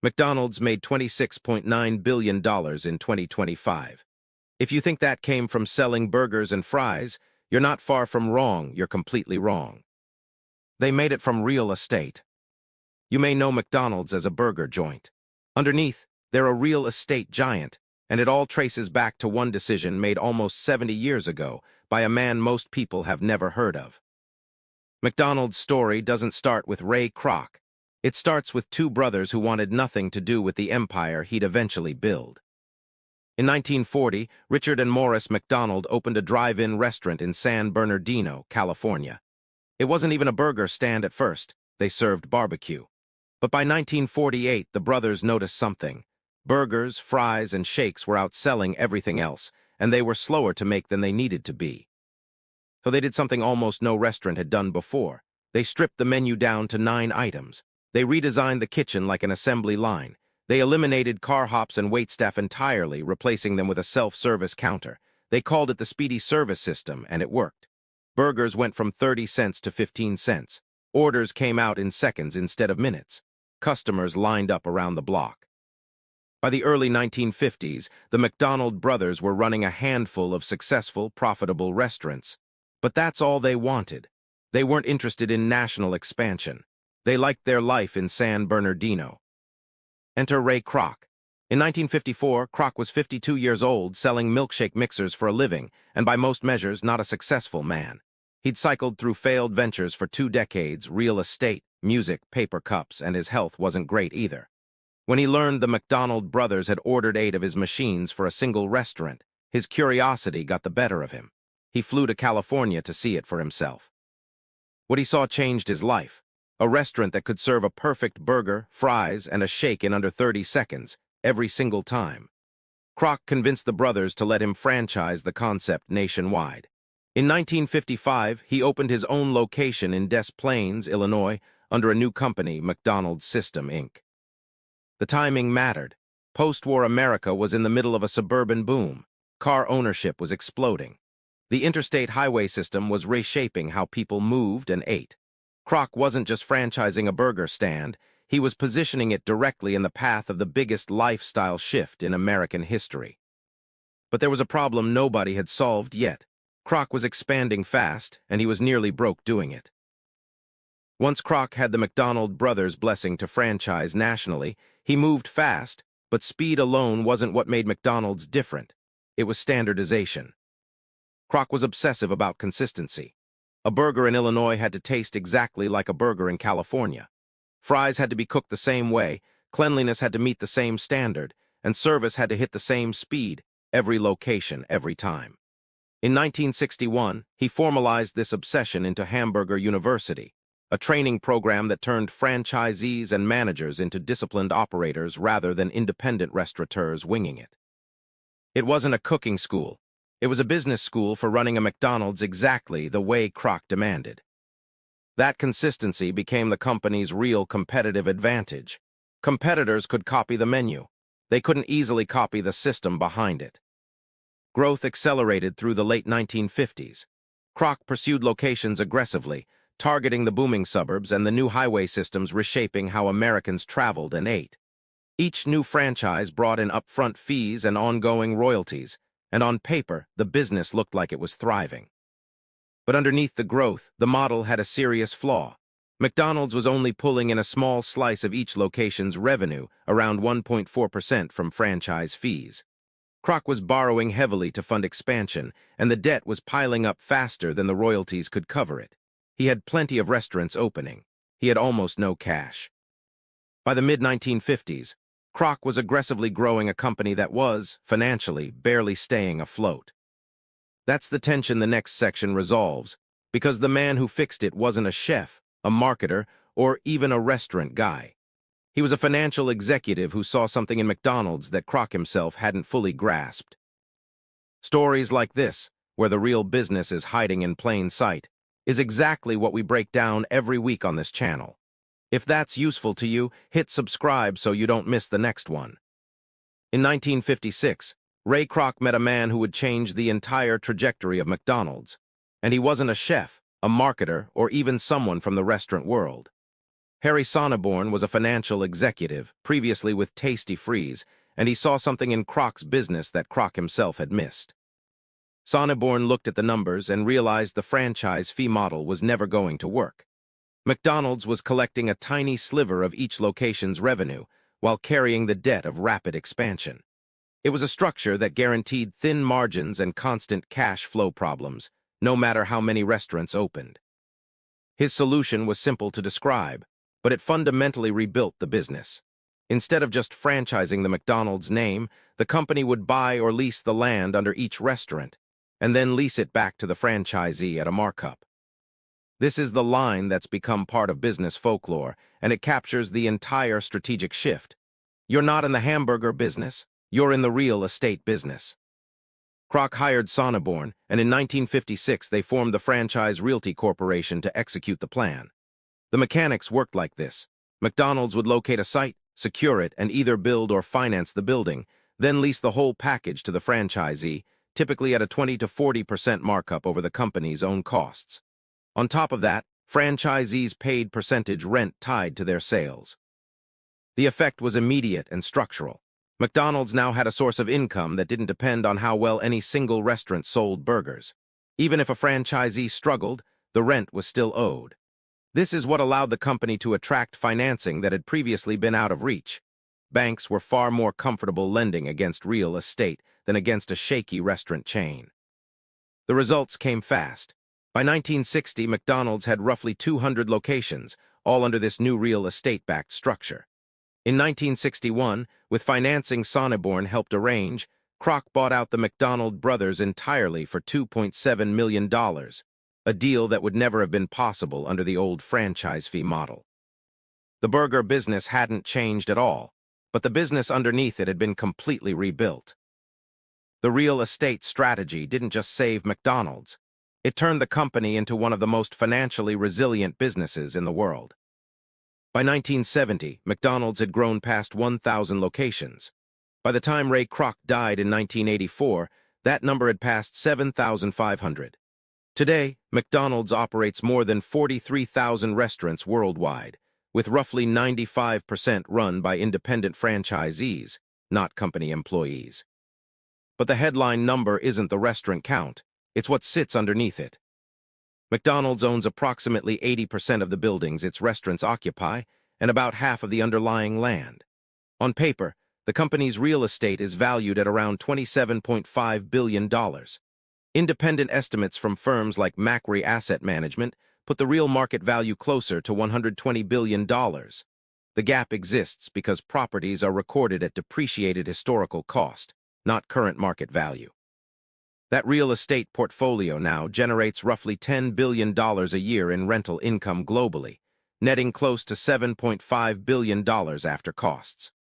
McDonald's made $26.9 billion in 2025. If you think that came from selling burgers and fries, you're not far from wrong, you're completely wrong. They made it from real estate. You may know McDonald's as a burger joint. Underneath, they're a real estate giant, and it all traces back to one decision made almost 70 years ago by a man most people have never heard of. McDonald's story doesn't start with Ray Kroc. It starts with two brothers who wanted nothing to do with the empire he'd eventually build. In 1940, Richard and Morris McDonald opened a drive-in restaurant in San Bernardino, California. It wasn't even a burger stand at first. They served barbecue. But by 1948, the brothers noticed something. Burgers, fries, and shakes were outselling everything else, and they were slower to make than they needed to be. So they did something almost no restaurant had done before. They stripped the menu down to 9 items. They redesigned the kitchen like an assembly line. They eliminated car hops and waitstaff entirely, replacing them with a self-service counter. They called it the speedy service system, and it worked. Burgers went from 30 cents to 15 cents. Orders came out in seconds instead of minutes. Customers lined up around the block. By the early 1950s, the McDonald brothers were running a handful of successful, profitable restaurants. But that's all they wanted. They weren't interested in national expansion. They liked their life in San Bernardino. Enter Ray Kroc. In 1954, Kroc was 52 years old, selling milkshake mixers for a living, and by most measures, not a successful man. He'd cycled through failed ventures for 2 decades, real estate, music, paper cups, and his health wasn't great either. When he learned the McDonald brothers had ordered 8 of his machines for a single restaurant, his curiosity got the better of him. He flew to California to see it for himself. What he saw changed his life. A restaurant that could serve a perfect burger, fries, and a shake in under 30 seconds, every single time. Kroc convinced the brothers to let him franchise the concept nationwide. In 1955, he opened his own location in Des Plaines, Illinois, under a new company, McDonald's System, Inc. The timing mattered. Post-war America was in the middle of a suburban boom. Car ownership was exploding. The interstate highway system was reshaping how people moved and ate. Kroc wasn't just franchising a burger stand, he was positioning it directly in the path of the biggest lifestyle shift in American history. But there was a problem nobody had solved yet. Kroc was expanding fast, and he was nearly broke doing it. Once Kroc had the McDonald brothers' blessing to franchise nationally, he moved fast, but speed alone wasn't what made McDonald's different. It was standardization. Kroc was obsessive about consistency. A burger in Illinois had to taste exactly like a burger in California. Fries had to be cooked the same way, cleanliness had to meet the same standard, and service had to hit the same speed, every location, every time. In 1961, he formalized this obsession into Hamburger University, a training program that turned franchisees and managers into disciplined operators rather than independent restaurateurs winging it. It wasn't a cooking school. It was a business school for running a McDonald's exactly the way Kroc demanded. That consistency became the company's real competitive advantage. Competitors could copy the menu. They couldn't easily copy the system behind it. Growth accelerated through the late 1950s. Kroc pursued locations aggressively, targeting the booming suburbs and the new highway systems reshaping how Americans traveled and ate. Each new franchise brought in upfront fees and ongoing royalties, and on paper, the business looked like it was thriving. But underneath the growth, the model had a serious flaw. McDonald's was only pulling in a small slice of each location's revenue, around 1.4% from franchise fees. Kroc was borrowing heavily to fund expansion, and the debt was piling up faster than the royalties could cover it. He had plenty of restaurants opening. He had almost no cash. By the mid-1950s, Kroc was aggressively growing a company that was, financially, barely staying afloat. That's the tension the next section resolves, because the man who fixed it wasn't a chef, a marketer, or even a restaurant guy. He was a financial executive who saw something in McDonald's that Kroc himself hadn't fully grasped. Stories like this, where the real business is hiding in plain sight, is exactly what we break down every week on this channel. If that's useful to you, hit subscribe so you don't miss the next one. In 1956, Ray Kroc met a man who would change the entire trajectory of McDonald's. And he wasn't a chef, a marketer, or even someone from the restaurant world. Harry Sonneborn was a financial executive, previously with Tasty Freeze, and he saw something in Kroc's business that Kroc himself had missed. Sonneborn looked at the numbers and realized the franchise fee model was never going to work. McDonald's was collecting a tiny sliver of each location's revenue while carrying the debt of rapid expansion. It was a structure that guaranteed thin margins and constant cash flow problems, no matter how many restaurants opened. His solution was simple to describe, but it fundamentally rebuilt the business. Instead of just franchising the McDonald's name, the company would buy or lease the land under each restaurant, and then lease it back to the franchisee at a markup. This is the line that's become part of business folklore, and it captures the entire strategic shift. You're not in the hamburger business, you're in the real estate business. Kroc hired Sonneborn, and in 1956 they formed the Franchise Realty Corporation to execute the plan. The mechanics worked like this. McDonald's would locate a site, secure it, and either build or finance the building, then lease the whole package to the franchisee, typically at a 20 to 40% markup over the company's own costs. On top of that, franchisees paid percentage rent tied to their sales. The effect was immediate and structural. McDonald's now had a source of income that didn't depend on how well any single restaurant sold burgers. Even if a franchisee struggled, the rent was still owed. This is what allowed the company to attract financing that had previously been out of reach. Banks were far more comfortable lending against real estate than against a shaky restaurant chain. The results came fast. By 1960, McDonald's had roughly 200 locations, all under this new real estate-backed structure. In 1961, with financing Sonneborn helped arrange, Kroc bought out the McDonald brothers entirely for $2.7 million, a deal that would never have been possible under the old franchise fee model. The burger business hadn't changed at all, but the business underneath it had been completely rebuilt. The real estate strategy didn't just save McDonald's, it turned the company into one of the most financially resilient businesses in the world. By 1970, McDonald's had grown past 1,000 locations. By the time Ray Kroc died in 1984, that number had passed 7,500. Today, McDonald's operates more than 43,000 restaurants worldwide, with roughly 95% run by independent franchisees, not company employees. But the headline number isn't the restaurant count, it's what sits underneath it. McDonald's owns approximately 80% of the buildings its restaurants occupy and about half of the underlying land. On paper, the company's real estate is valued at around $27.5 billion. Independent estimates from firms like Macquarie Asset Management put the real market value closer to $120 billion. The gap exists because properties are recorded at depreciated historical cost, not current market value. That real estate portfolio now generates roughly $10 billion a year in rental income globally, netting close to $7.5 billion after costs.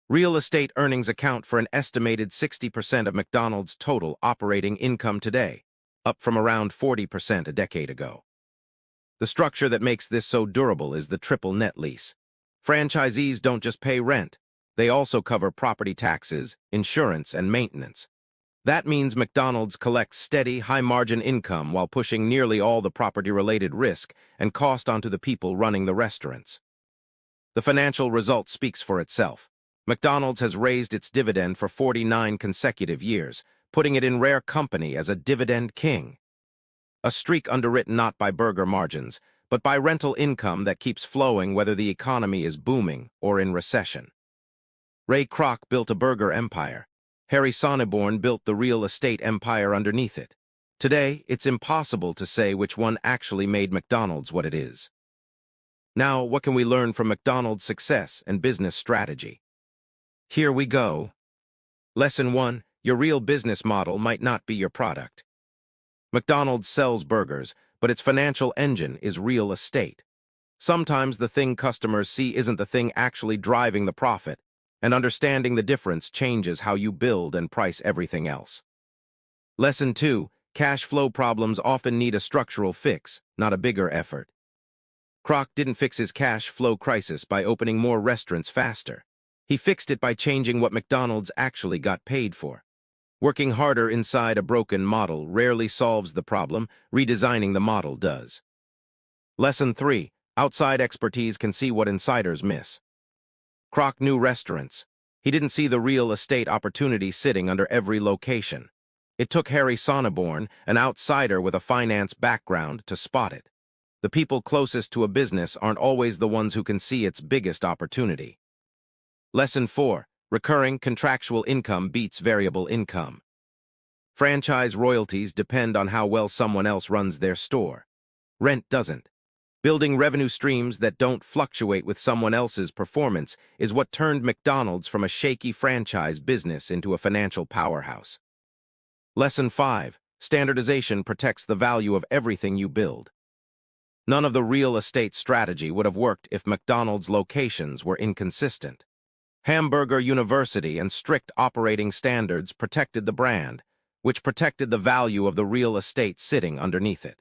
Real estate earnings account for an estimated 60% of McDonald's total operating income today, up from around 40% a decade ago. The structure that makes this so durable is the triple net lease. Franchisees don't just pay rent, they also cover property taxes, insurance, and maintenance. That means McDonald's collects steady, high-margin income while pushing nearly all the property-related risk and cost onto the people running the restaurants. The financial result speaks for itself. McDonald's has raised its dividend for 49 consecutive years, putting it in rare company as a dividend king. A streak underwritten not by burger margins, but by rental income that keeps flowing whether the economy is booming or in recession. Ray Kroc built a burger empire. Harry Sonneborn built the real estate empire underneath it. Today, it's impossible to say which one actually made McDonald's what it is. Now, what can we learn from McDonald's success and business strategy? Here we go. Lesson 1. Your real business model might not be your product. McDonald's sells burgers, but its financial engine is real estate. Sometimes the thing customers see isn't the thing actually driving the profit, and understanding the difference changes how you build and price everything else. Lesson 2. Cash flow problems often need a structural fix, not a bigger effort. Kroc didn't fix his cash flow crisis by opening more restaurants faster. He fixed it by changing what McDonald's actually got paid for. Working harder inside a broken model rarely solves the problem, redesigning the model does. Lesson 3. Outside expertise can see what insiders miss. Kroc knew restaurants. He didn't see the real estate opportunity sitting under every location. It took Harry Sonneborn, an outsider with a finance background, to spot it. The people closest to a business aren't always the ones who can see its biggest opportunity. Lesson 4. Recurring contractual income beats variable income. Franchise royalties depend on how well someone else runs their store. Rent doesn't. Building revenue streams that don't fluctuate with someone else's performance is what turned McDonald's from a shaky franchise business into a financial powerhouse. Lesson 5. Standardization protects the value of everything you build. None of the real estate strategy would have worked if McDonald's locations were inconsistent. Hamburger University and strict operating standards protected the brand, which protected the value of the real estate sitting underneath it.